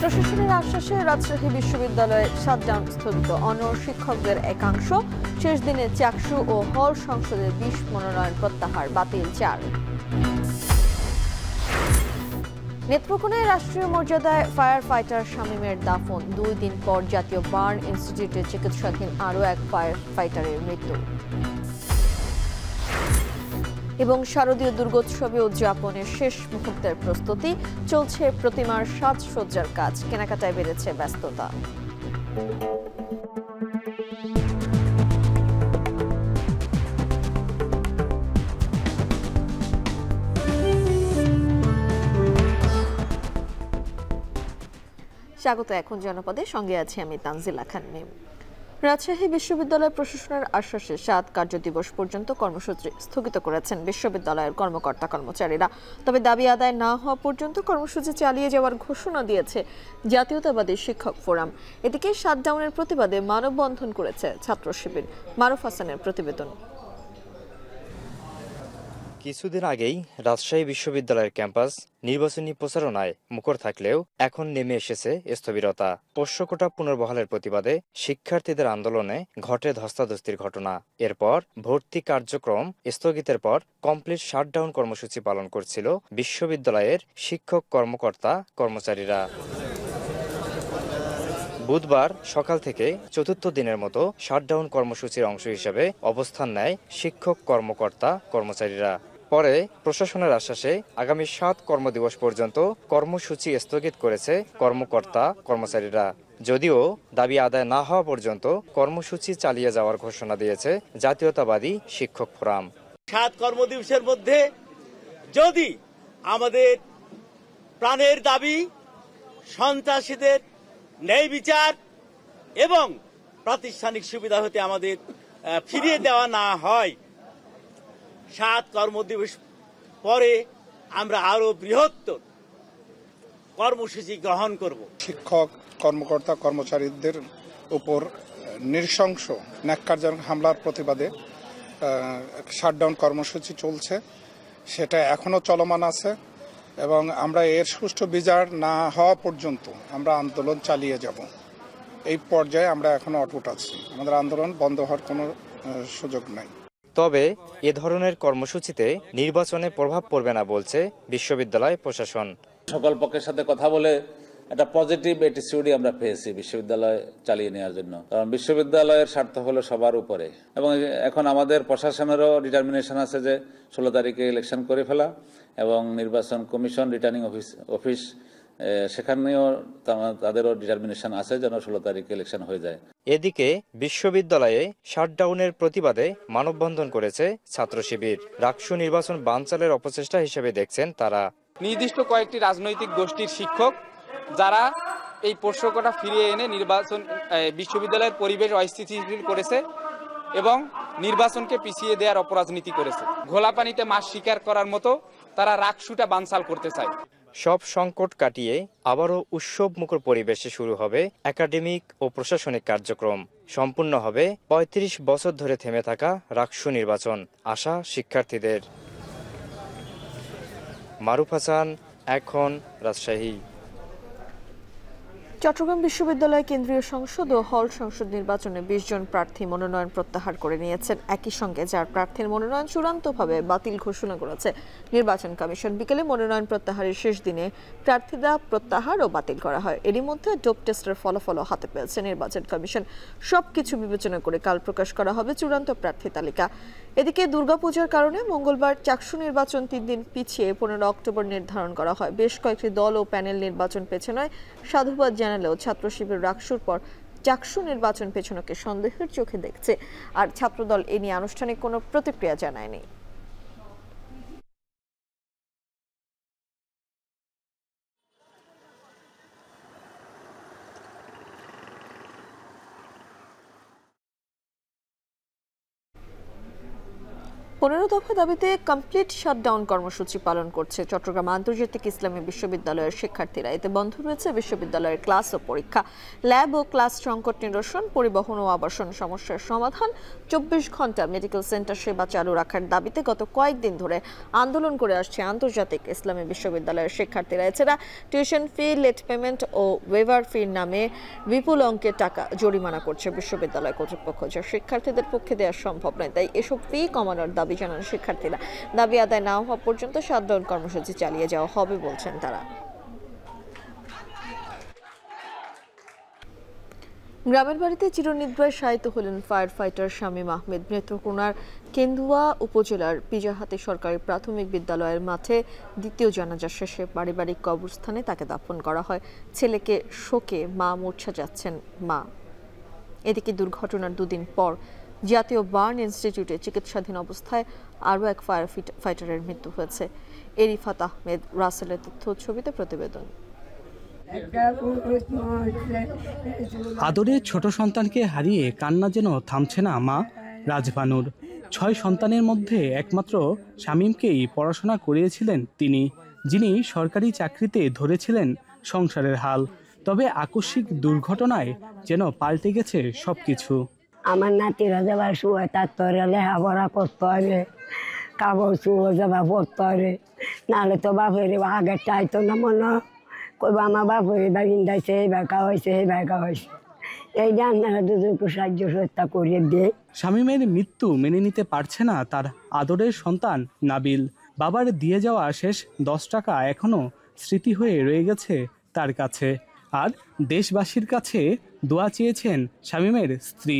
প্রশাসনের আশ্বাসে রাজশাহী বিশ্ববিদ্যালয়ে শাটডাউন স্থগিত। অনড় শিক্ষকদের একাংশ শেষ দিনে চাকসু ও হল সংসদে 20 মনোনয়ন প্রত্যাহার, বাতিল 4। নেত্রকোনায় রাষ্ট্রীয় মর্যাদায় ফায়ার ফাইটার শামীমের দাফন। 2 দিন পর জাতীয় বার্ন ইনস্টিটিউটে চিকিৎসাধীন আরও এক ফায়ার ফাইটারের মৃত্যু। এবং শারদীয় দুর্গোৎসবে উদযাপনের শেষ মুহূর্তের প্রস্তুতি চলছে। প্রতিমার সাজসজ্জার কাজ, কেনাকাটায় বেড়েছে ব্যস্ততা। স্বাগত এখন জনপদে, সঙ্গে আছি আমি তানজিলা খান মিম। রাজশাহী বিশ্ববিদ্যালয় প্রশাসনের আশ্বাসে 7 কার্যদিবস পর্যন্ত কর্মসূচি স্থগিত করেছেন বিশ্ববিদ্যালয়ের কর্মকর্তা কর্মচারীরা। তবে দাবি আদায় না হওয়া পর্যন্ত কর্মসূচি চালিয়ে যাওয়ার ঘোষণা দিয়েছে জাতীয়তাবাদী শিক্ষক ফোরাম। এদিকে শাটডাউনের প্রতিবাদে মানববন্ধন করেছে ছাত্র শিবির। মারুফ হাসানের প্রতিবেদন। কিছুদিন আগেই রাজশাহী বিশ্ববিদ্যালয়ের ক্যাম্পাস নির্বাচনী প্রচারণায় মুখর থাকলেও এখন নেমে এসেছে স্থবিরতা। পোষ্যকোটা পুনর্বহালের প্রতিবাদে শিক্ষার্থীদের আন্দোলনে ঘটে ধস্তাধস্তির ঘটনা। এরপর ভর্তি কার্যক্রম স্থগিতের পর কমপ্লিট শাটডাউন কর্মসূচি পালন করছিল বিশ্ববিদ্যালয়ের শিক্ষক কর্মকর্তা কর্মচারীরা। বুধবার সকাল থেকে চতুর্থ দিনের মতো শাটডাউন কর্মসূচির অংশ হিসেবে অবস্থান নেয় শিক্ষক কর্মকর্তা কর্মচারীরা। পরে প্রশাসনের আশ্বাসে আগামী 7 কর্মদিবস পর্যন্ত কর্মসূচি স্থগিত করেছে কর্মকর্তা কর্মচারীরা। যদিও দাবি আদায় না হওয়া পর্যন্ত কর্মসূচি চালিয়ে যাওয়ার ঘোষণা দিয়েছে জাতীয়তাবাদী শিক্ষক ফোরাম। 7 কর্মদিবসের মধ্যে যদি আমাদের প্রাণের দাবি, সন্ত্রাসীদের ন্যায় বিচার এবং প্রাতিষ্ঠানিক সুবিধা হতে আমাদের ফিরিয়ে দেওয়া না হয়, 7 কর্মদিবস পরে আমরা আরো বৃহত্তর কর্মসূচি গ্রহণ করব। শিক্ষক কর্মকর্তা কর্মচারীদের উপর নৃশংস ন্যাক্কারজনক হামলার প্রতিবাদে শাটডাউন কর্মসূচি চলছে, সেটা এখনো চলমান আছে এবং আমরা এর সুষ্ঠু বিচার না হওয়া পর্যন্ত আমরা আন্দোলন চালিয়ে যাব। এই পর্যায়ে আমরা এখনো অটুট আছি, আমাদের আন্দোলন বন্ধ হওয়ার কোনো সুযোগ নাই। তবে এ ধরনের কর্মসূচিতে নির্বাচনে প্রভাব পড়বে না বলছে বিশ্ববিদ্যালয় প্রশাসন। সকল পক্ষের সাথে কথা বলে একটা পজিটিভ অ্যাটিটিউডই আমরা পেয়েছি বিশ্ববিদ্যালয় চালিয়ে নেওয়ার জন্য। কারণ বিশ্ববিদ্যালয়ের স্বার্থ হলো সবার উপরে এবং এখন আমাদের প্রশাসনেরও ডিটারমিনেশন আছে যে 16 তারিখে ইলেকশন করে ফেলা এবং নির্বাচন কমিশন রিটার্নিং অফিস সেখানেও তাদেরও ডিটারমিনেশন আছে যেন 16 তারিখে ইলেকশন হয়ে যায়। এদিকে বিশ্ববিদ্যালয়ে শাটডাউনের প্রতিবাদে মানববন্ধন করেছে ছাত্র শিবির। রাকসু নির্বাচন বানচালের অপচেষ্টা হিসেবে দেখছেন তারা। নির্দিষ্ট কয়েকটি রাজনৈতিক গোষ্ঠীর শিক্ষক যারা এই পোষ্যকোটা ফিরিয়ে এনে নির্বাচন বিশ্ববিদ্যালয়ের পরিবেশ অস্থিতিশীল করেছে এবং নির্বাচনকে পিছিয়ে দেওয়ার অপরাজনীতি করেছে। ঘোলা পানিতে মাছ শিকার করার মতো তারা রাকসুটা বানচাল করতে চায়। সব সংকট কাটিয়ে আবারও উৎসব মুখর পরিবেশে শুরু হবে একাডেমিক ও প্রশাসনিক কার্যক্রম। সম্পূর্ণ হবে 35 বছর ধরে থেমে থাকা রাকসু নির্বাচন, আশা শিক্ষার্থীদের। মারুফ হাসান, এখন রাজশাহী। চট্টগ্রাম বিশ্ববিদ্যালয় কেন্দ্রীয় সংসদ ও হল সংসদ নির্বাচনে 20 জন প্রার্থী মনোনয়ন প্রত্যাহার করে নিয়েছেন। একই সঙ্গে 4 প্রার্থীর মনোনয়ন চূড়ান্তভাবে বাতিল ঘোষণা করেছে নির্বাচন কমিশন। বিকেলে মনোনয়ন প্রত্যাহারের শেষ দিনে প্রার্থীরা প্রত্যাহার ও বাতিল করা হয়। এরই মধ্যে ডোপ টেস্টের ফলাফলও হাতে পেয়েছে নির্বাচন কমিশন। সবকিছু বিবেচনা করে কাল প্রকাশ করা হবে চূড়ান্ত প্রার্থী তালিকা। এদিকে দুর্গাপূজার কারণে মঙ্গলবার চাকসু নির্বাচন 3 দিন পিছিয়ে 15 অক্টোবর নির্ধারণ করা হয়। বেশ কয়েকটি দল ও প্যানেল নির্বাচন পেছানোয় সাধুবাদ জানালেও ছাত্র শিবির রাকসুর পর চাকসু নির্বাচন পেছনকে সন্দেহের চোখে দেখছে। আর ছাত্রদল এ নিয়ে আনুষ্ঠানিক কোনো প্রতিক্রিয়া জানায়নি। 15 দফা দাবিতে কমপ্লিট শাটডাউন কর্মসূচি পালন করছে চট্টগ্রাম আন্তর্জাতিক ইসলামী বিশ্ববিদ্যালয়ের শিক্ষার্থীরা। এতে বন্ধ রয়েছে বিশ্ববিদ্যালয়ের ক্লাস ও পরীক্ষা, ল্যাব ও ক্লাস সংকট নিরসন, পরিবহন ও আবাসন সমস্যার সমাধান, 24 ঘন্টা মেডিকেল সেন্টার সেবা চালু রাখার দাবিতে গত কয়েকদিন ধরে আন্দোলন করে আসছে আন্তর্জাতিক ইসলামী বিশ্ববিদ্যালয়ের শিক্ষার্থীরা। এছাড়া টিউশন ফি, লেট পেমেন্ট ও ওয়েভার ফির নামে বিপুল অঙ্কের টাকা জরিমানা করছে বিশ্ববিদ্যালয় কর্তৃপক্ষ, যা শিক্ষার্থীদের পক্ষে দেওয়া সম্ভব নয়। তাই এসব ফি কমানোর দাবি জানান শিক্ষার্থীরা। দাবি আদায় না হওয়া পর্যন্ত শাটডাউন কর্মসূচি চালিয়ে যাওয়া হবে বলছেন তারা। গ্রামের বাড়িতে চিরনিদ্রায় শায়িত হলেন ফায়ার ফাইটার শামীম আহমেদ। নেত্রকোনার কেন্দুয়া উপজেলার পিজাহাতি সরকারি প্রাথমিক বিদ্যালয়ের মাঠে দ্বিতীয় জানাজা শেষে পারিবারিক কবরস্থানে তাকে দাফন করা হয়। ছেলেকে শোকে মা মূর্ছা যাচ্ছেন মা। এদিকে দুর্ঘটনার দুদিন পর জাতীয় বার্ন ইনস্টিটিউটে চিকিৎসাধীন অবস্থায় আরও এক ফায়ার ফাইটারের মৃত্যু হয়েছে। এরিফাত আহমেদ রাসেলের তথ্য ছবিতে প্রতিবেদন। আদরে ছোট সন্তানকে হারিয়ে কান্না যেন থামছে না মা রাজভানুর। 6 সন্তানের মধ্যে একমাত্র শামীমকেই পড়াশোনা করিয়েছিলেন তিনি, যিনি সরকারি চাকরিতে ধরেছিলেন সংসারের হাল। তবে আকস্মিক দুর্ঘটনায় যেন পাল্টে গেছে সবকিছু। আমার নাতিরা যাবার শুয়ে তার তরে লেখাপড়া করতে হবে, কাগজ শুয়ে যাবা পড়তে হবে, নাহলে তো বাপের আগে চাইতো না মনে কইব আমার বাপের বাগিন্দাইছে, এই ব্যাকা হয়েছে, এই ব্যাকা হয়েছে। এই যে আপনারা দুজনকে সাহায্য সত্তা করিয়ে দিয়ে। শামীমের মৃত্যু মেনে নিতে পারছে না তার আদরের সন্তান নাবিল। বাবার দিয়ে যাওয়া শেষ 10 টাকা এখনো স্মৃতি হয়ে রয়ে গেছে তার কাছে। আর দেশবাসীর কাছে দোয়া চেয়েছেন শামীমের স্ত্রী।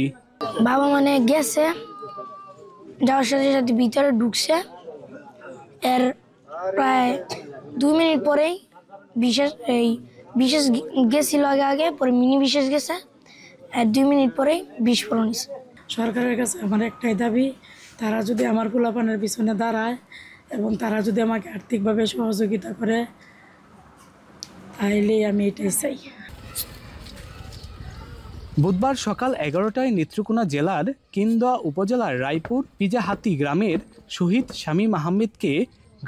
বাবা মানে গেছে, যাওয়ার সাথে সাথে ভিতরে ঢুকছে, এর প্রায় 2 মিনিট পরেই বিশেষ গেছিল আগে পরে মিনি বিশেষ গেছে, আর 2 মিনিট পরেই বিস্ফোরণ হয়েছে। সরকারের কাছে আমার একটাই দাবি, তারা যদি আমার পোলাপানের পিছনে দাঁড়ায় এবং তারা যদি আমাকে আর্থিকভাবে সহযোগিতা করে, তাইলে আমি এটাই চাই। বুধবার সকাল 11টায় নেত্রকোনা জেলার কেন্দুয়া উপজেলার রায়পুর পিজাহাতি গ্রামের শহীদ শামীম আহমেদকে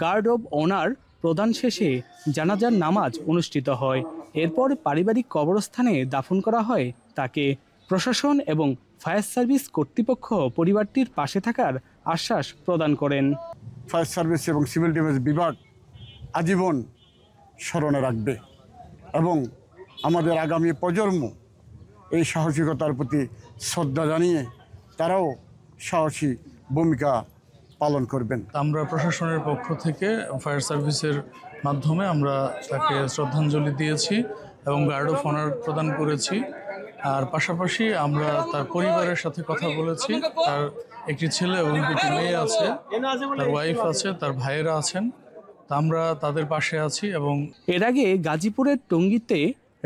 গার্ড অব অনার প্রদান শেষে জানাজার নামাজ অনুষ্ঠিত হয়। এরপর পারিবারিক কবরস্থানে দাফন করা হয় তাকে। প্রশাসন এবং ফায়ার সার্ভিস কর্তৃপক্ষ পরিবারটির পাশে থাকার আশ্বাস প্রদান করেন। ফায়ার সার্ভিস এবং সিভিল ডিফেন্স বিভাগ আজীবন স্মরণে রাখবে এবং আমাদের আগামী প্রজন্ম এই সাহসিকতার প্রতি শ্রদ্ধা জানিয়ে তারাও সাহসী ভূমিকা পালন করবেন। আমরা প্রশাসনের পক্ষ থেকে ফায়ার সার্ভিসের মাধ্যমে আমরা তাকে শ্রদ্ধাঞ্জলি দিয়েছি এবং গার্ড অফ অনার প্রদান করেছি। আর পাশাপাশি আমরা তার পরিবারের সাথে কথা বলেছি। তার একটি ছেলে এবং 2টি মেয়ে আছে, তার ওয়াইফ আছে, তার ভাইয়েরা আছেন। তা আমরা তাদের পাশে আছি। এবং এর আগে গাজীপুরের টঙ্গীতে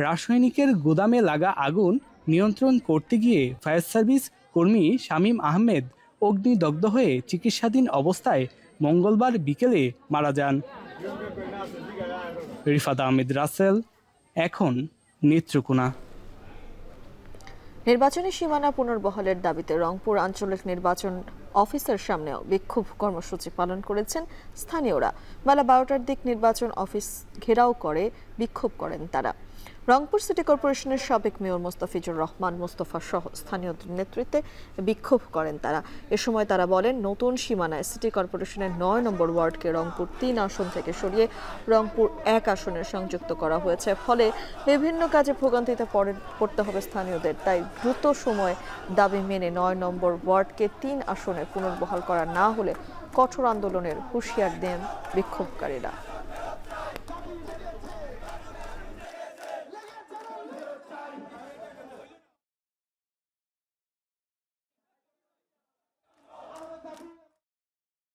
রাসায়নিকের গুদামে লাগা আগুন নিয়ন্ত্রণ করতে গিয়ে ফায়ার সার্ভিস কর্মী শামীম আহমেদ অগ্নিদগ্ধ হয়ে চিকিৎসাধীন অবস্থায় মঙ্গলবার বিকেলে মারা যান। রিফাত আহমেদ রাসেল, এখন নেত্রকোনা। নির্বাচনী সীমানা পুনর্বহালের দাবিতে রংপুর আঞ্চলিক নির্বাচন অফিসের সামনেও বিক্ষোভ কর্মসূচি পালন করেছেন স্থানীয়রা। বেলা 12টার দিক নির্বাচন অফিস ঘেরাও করে বিক্ষোভ করেন তারা। রংপুর সিটি কর্পোরেশনের সাবেক মেয়র মোস্তাফিজুর রহমান মোস্তফা সহ স্থানীয়দের নেতৃত্বে বিক্ষোভ করেন তারা। এ সময় তারা বলেন, নতুন সীমানায় সিটি কর্পোরেশনের 9 নম্বর ওয়ার্ডকে রংপুর 3 আসন থেকে সরিয়ে রংপুর 1 আসনের সংযুক্ত করা হয়েছে। ফলে বিভিন্ন কাজে ভোগান্তিতে পড়তে হবে স্থানীয়দের। তাই দ্রুত সময় দাবি মেনে 9 নম্বর ওয়ার্ডকে 3 আসনে পুনর্বহাল করা না হলে কঠোর আন্দোলনের হুঁশিয়ার দেন বিক্ষোভকারীরা।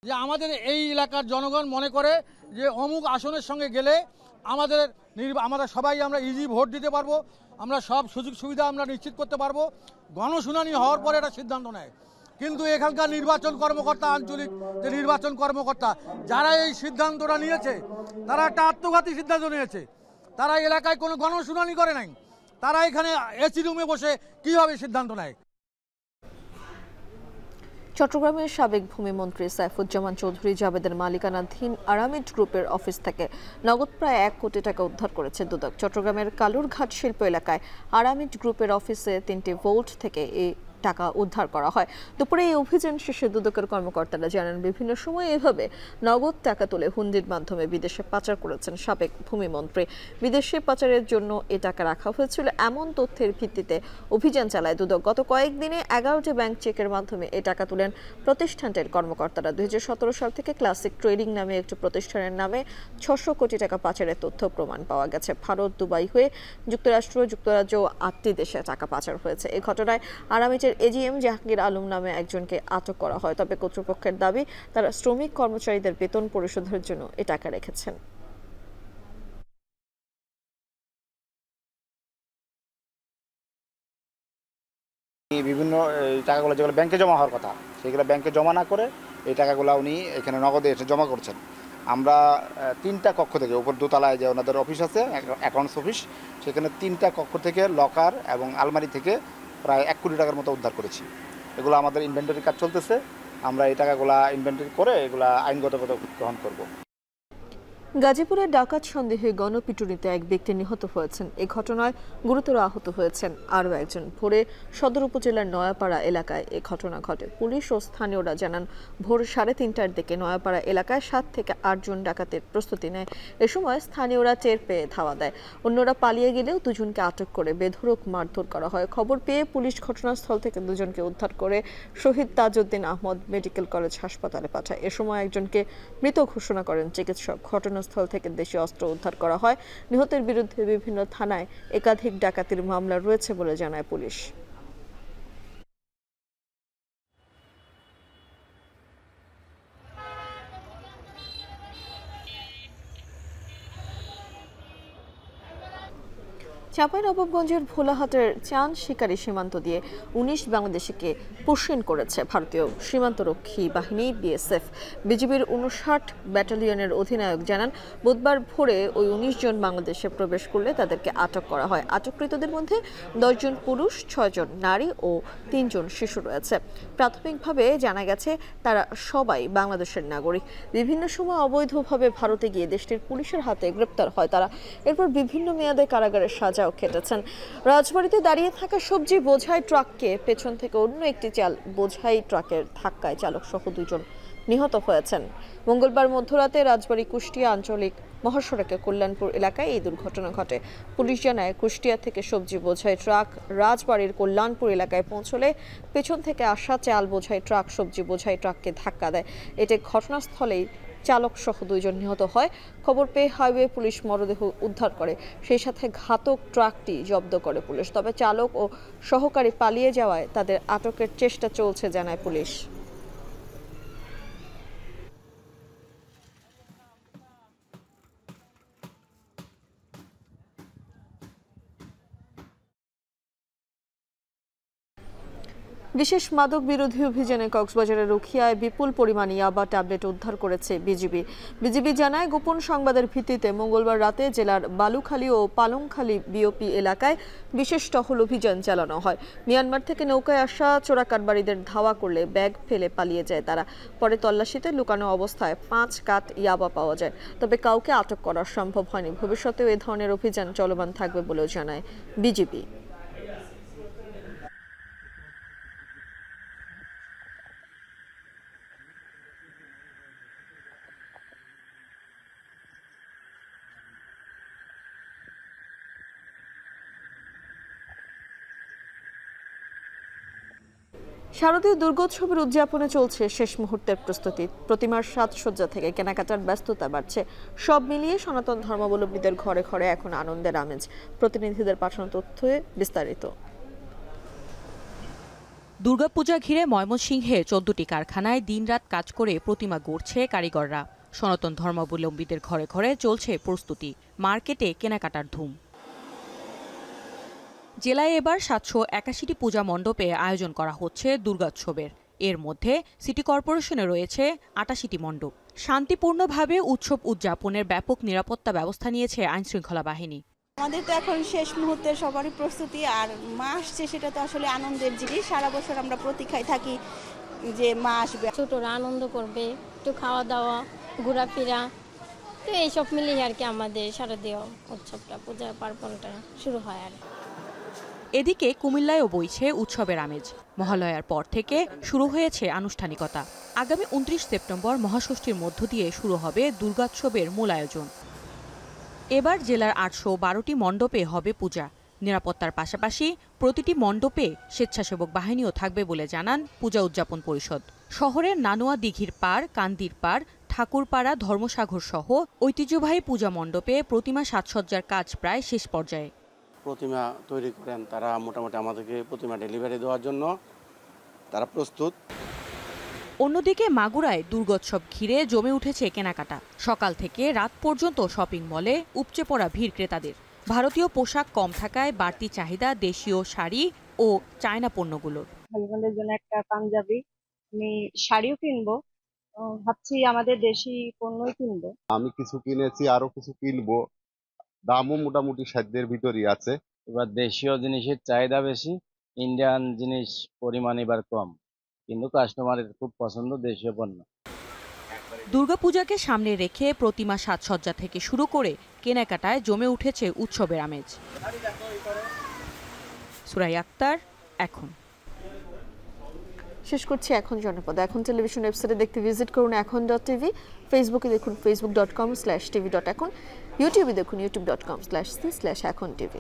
যে আমাদের এই এলাকার জনগণ মনে করে যে অমুক আসনের সঙ্গে গেলে আমরা সবাই আমরা ইজি ভোট দিতে পারবো, আমরা সব সুযোগ সুবিধা আমরা নিশ্চিত করতে পারবো। গণশুনানি হওয়ার পরে একটা সিদ্ধান্ত নেয়। কিন্তু এখানকার নির্বাচন কর্মকর্তা, আঞ্চলিক যে নির্বাচন কর্মকর্তা যারা এই সিদ্ধান্তটা নিয়েছে, তারা একটা আত্মঘাতী সিদ্ধান্ত নিয়েছে। তারা এলাকায় কোনো গণশুনানি করে নাই, তারা এখানে এসি রুমে বসে কীভাবে সিদ্ধান্ত নেয়। চট্টগ্রামের সাবেক ভূমিমন্ত্রী সাইফুজ্জামান চৌধুরী জাবেদের মালিকানাধীন আরামিড গ্রুপের অফিস থেকে নগদ প্রায় 1 কোটি টাকা উদ্ধার করেছে দুদক। চট্টগ্রামের কালুরঘাট শিল্প এলাকায় আরামিড গ্রুপের অফিসে 3টি ভোল্ট থেকে এই টাকা উদ্ধার করা হয়। দুপুরে এই অভিযান শেষে দুদকের কর্মকর্তারা জানান, বিভিন্ন সময় এভাবে নগদ টাকা তুলে হুন্ডির মাধ্যমে বিদেশে পাচার করেছেন সাবেক ভূমিমন্ত্রী। বিদেশে পাচারের জন্য এ টাকা রাখা হয়েছিল এমন তথ্যের ভিত্তিতে অভিযান চালায় দুদক। গত কয়েকদিনে 11টি ব্যাংক চেকের মাধ্যমে এ টাকা তুলেন প্রতিষ্ঠানটির কর্মকর্তারা। 2017 সাল থেকে ক্লাসিক ট্রেডিং নামে একটি প্রতিষ্ঠানের নামে 600 কোটি টাকা পাচারের তথ্য প্রমাণ পাওয়া গেছে। ভারত, দুবাই হয়ে যুক্তরাষ্ট্র, যুক্তরাজ্য ও 8টি দেশে টাকা পাচার হয়েছে। এই ঘটনায় আরামিটের এজিএম জাহাঙ্গীর আলম নামে একজনকে আটক করা হয়। তবে কর্তৃপক্ষের দাবি, তারা শ্রমিক কর্মচারীদের বেতন পরিশোধের জন্য এ টাকা রেখেছেন। বিভিন্ন টাকাগুলো যেগুলো ব্যাংকে জমা হওয়ার কথা সেগুলো ব্যাংকে জমা না করে এই টাকাগুলো উনি এখানে নগদে এসে জমা করছেন। আমরা 3টা কক্ষ থেকে, উপর দোতলায় যে ওনাদের অফিস আছে, অ্যাকাউন্টস অফিস, সেখানে 3টা কক্ষ থেকে লকার এবং আলমারি থেকে প্রায় 1 কোটি টাকার মতো উদ্ধার করেছি। এগুলো আমাদের ইনভেন্টরি কাজ চলতেছে। আমরা এই টাকাগুলো ইনভেন্টরি করে এগুলো আইনগত পদক্ষেপ গ্রহণ করব। গাজীপুরের ডাকাত সন্দেহে গণপিটুনিতে এক ব্যক্তি নিহত হয়েছেন। এই ঘটনায় গুরুতর আহত হয়েছেন আরও একজন। ভোরে সদর উপজেলার নয়াপাড়া এলাকায় এ ঘটনা ঘটে। পুলিশ ও স্থানীয়রা জানান, ভোর 3:30টার দিকে নয়াপাড়া এলাকায় 7 থেকে 8 জন ডাকাতের প্রস্তুতি নেয়। এ সময় স্থানীয়রা টের পেয়ে ধাওয়া দেয়। অন্যরা পালিয়ে গেলেও দুজনকে আটক করে বেধড়ক মারধর করা হয়। খবর পেয়ে পুলিশ ঘটনাস্থল থেকে দুজনকে উদ্ধার করে শহীদ তাজউদ্দিন আহমদ মেডিকেল কলেজ হাসপাতালে পাঠায়। এ সময় একজনকে মৃত ঘোষণা করেন চিকিৎসক। ঘটনাস্থল থেকে দেশীয় অস্ত্র উদ্ধার করা হয়। নিহতের বিরুদ্ধে বিভিন্ন থানায় একাধিক ডাকাতির মামলা রয়েছে বলে জানায় পুলিশ। চাঁপাইনবাবগঞ্জের ভোলাহাটের চাঁদ শিকারী সীমান্ত দিয়ে 19 বাংলাদেশিকে পুশিন করেছে ভারতীয় সীমান্তরক্ষী বাহিনী বিএসএফ। বিজিবির 59 ব্যাটালিয়নের অধিনায়ক জানান, বুধবার ভোরে ওই 19 জন বাংলাদেশে প্রবেশ করলে তাদেরকে আটক করা হয়। আটককৃতদের মধ্যে 10 জন পুরুষ, 6 জন নারী ও 3 জন শিশু রয়েছে। প্রাথমিকভাবে জানা গেছে তারা সবাই বাংলাদেশের নাগরিক। বিভিন্ন সময় অবৈধভাবে ভারতে গিয়ে দেশটির পুলিশের হাতে গ্রেপ্তার হয় তারা। এরপর বিভিন্ন মেয়াদে কারাগারের সাজা খেটেছেন। রাজবাড়ীতে দাঁড়িয়ে থাকা সবজি বোঝাই ট্রাককে পেছন থেকে অন্য একটি বোঝাই ট্রাকের ধাক্কায় চালক সহ 2 জন নিহত হয়েছেন। মঙ্গলবার মধ্যরাতে রাজবাড়ী কুষ্টিয়া আঞ্চলিক মহাসড়কে কল্যাণপুর এলাকায় এই দুর্ঘটনা ঘটে। পুলিশ জানায়, কুষ্টিয়া থেকে সবজি বোঝাই ট্রাক রাজবাড়ীর কল্যাণপুর এলাকায় পৌঁছলে পেছন থেকে আসা চাল বোঝাই ট্রাক সবজি বোঝাই ট্রাককে ধাক্কা দেয়। এতে ঘটনাস্থলেই চালক সহ 2 জন নিহত হয়। খবর পেয়ে হাইওয়ে পুলিশ মরদেহ উদ্ধার করে, সেই সাথে ঘাতক ট্রাকটি জব্দ করে পুলিশ। তবে চালক ও সহকারী পালিয়ে যাওয়ায় তাদের আটকের চেষ্টা চলছে জানায় পুলিশ। বিশেষ মাদক বিরোধী অভিযানে কক্সবাজারের রুখিয়ায় বিপুল পরিমাণ ইয়াবা ট্যাবলেট উদ্ধার করেছে বিজিবি জানায়, গোপন সংবাদের ভিত্তিতে মঙ্গলবার রাতে জেলার বালুখালী ও পালংখালী বিওপি এলাকায় বিশেষ টহল অভিযান চালানো হয়। মিয়ানমার থেকে নৌকায় আসা চোরা কারবারিদের ধাওয়া করলে ব্যাগ ফেলে পালিয়ে যায় তারা। পরে তল্লাশিতে লুকানো অবস্থায় 5 কাঠ ইয়াবা পাওয়া যায়। তবে কাউকে আটক করা সম্ভব হয়নি। ভবিষ্যতেও এ ধরনের অভিযান চলমান থাকবে বলেও জানায় বিজিবি। শারদীয় দুর্গোৎসবের উদযাপনে চলছে শেষ মুহূর্তের প্রস্তুতি। প্রতিমার সাজসজ্জা থেকে কেনাকাটার ব্যস্ততা বাড়ছে। সব মিলিয়ে সনাতন ধর্মাবলম্বীদের ঘরে ঘরে এখন আনন্দের আমেজ। প্রতিনিধিদের পাঠানো তথ্যে বিস্তারিত। দুর্গাপূজা ঘিরে ময়মনসিংহে 14টি কারখানায় দিনরাত কাজ করে প্রতিমা গড়ছে কারিগররা। সনাতন ধর্মাবলম্বীদের ঘরে ঘরে চলছে প্রস্তুতি, মার্কেটে কেনাকাটার ধুম। জেলায় এবার 781টি পূজা মণ্ডপে আয়োজন করা হচ্ছে দুর্গোৎসবের। এর মধ্যে সিটি কর্পোরেশনে রয়েছে 88টি মণ্ডপ। শান্তিপূর্ণভাবে উৎসব উদযাপনের ব্যাপক নিরাপত্তা ব্যবস্থা নিয়েছে আইনশৃঙ্খলা বাহিনী। আমাদের তো এখন শেষ মুহূর্তে সবারই প্রস্তুতি, আর মা আসছে সেটা তো আসলে আনন্দের জিনিস। সারা বছর আমরা প্রতীক্ষায় থাকি যে মা আসবে। ছোটরা আনন্দ করবে, একটু খাওয়া দাওয়া, ঘোরাফেরা, তো এইসব মিলিয়ে আর কি আমাদের শারদীয় উৎসবটা, পূজা পার্বণটা শুরু হয় আর। এদিকে কুমিল্লায়ও বইছে উৎসবের আমেজ। মহালয়ার পর থেকে শুরু হয়েছে আনুষ্ঠানিকতা। আগামী 29 সেপ্টেম্বর মহাষষ্ঠীর মধ্য দিয়ে শুরু হবে দুর্গোৎসবের মূল আয়োজন। এবার জেলার 812টি মণ্ডপে হবে পূজা। নিরাপত্তার পাশাপাশি প্রতিটি মণ্ডপে স্বেচ্ছাসেবক বাহিনীও থাকবে বলে জানান পূজা উদযাপন পরিষদ। শহরের নানুয়া দিঘির পাড়, কান্দির পাড়, ঠাকুরপাড়া, ধর্মসাগর সহ ঐতিহ্যবাহী পূজা মণ্ডপে প্রতিমা সাজসজ্জার কাজ প্রায় শেষ পর্যায়ে। প্রতিমা তৈরি করেন তারা, মোটামুটি আমাদেরকে প্রতিমা ডেলিভারি দেওয়ার জন্য তারা প্রস্তুত। অন্যদিকে মাগুরায় দুর্গোৎসব ঘিরে জমে উঠেছে কেনাকাটা। সকাল থেকে রাত পর্যন্ত শপিং মলে উপচে পড়া ভিড় ক্রেতাদের। ভারতীয় পোশাক কম থাকায় বাড়তি চাহিদা দেশীয় শাড়ি ও চায়না পণ্যগুলোর। হাজবেন্ডের জন্য একটা পাঞ্জাবি, আমি শাড়িও কিনবো, ভাবছি আমাদের দেশি পণ্যই কিনবো। আমি কিছু কিনেছি, আরো কিছু কিনবো। দামও মোটামুটি সাধ্যের ভিতরই আছে। এবার দেশীয় জিনিসের চাহিদা বেশি, ইন্ডিয়ান জিনিস পরিমাণ এবার কম, কিন্তু কাস্টমারের খুব পছন্দ দেশীয় পণ্য। দুর্গাপূজাকে সামনে রেখে প্রতিমা সাজসজ্জা থেকে শুরু করে কেনাকাটায় জমে উঠেছে উৎসবের আমেজ। সুরাই আক্তার, এখন। শেষ করছি এখন জনপদ। এখন টেলিভিশন ওয়েবসাইটে দেখতে ভিজিট করুন এখন.tv, ফেসবুকে দেখুন facebook.com/tv.এখন, ইউটিউবে দেখুন youtube.com/c/echontv।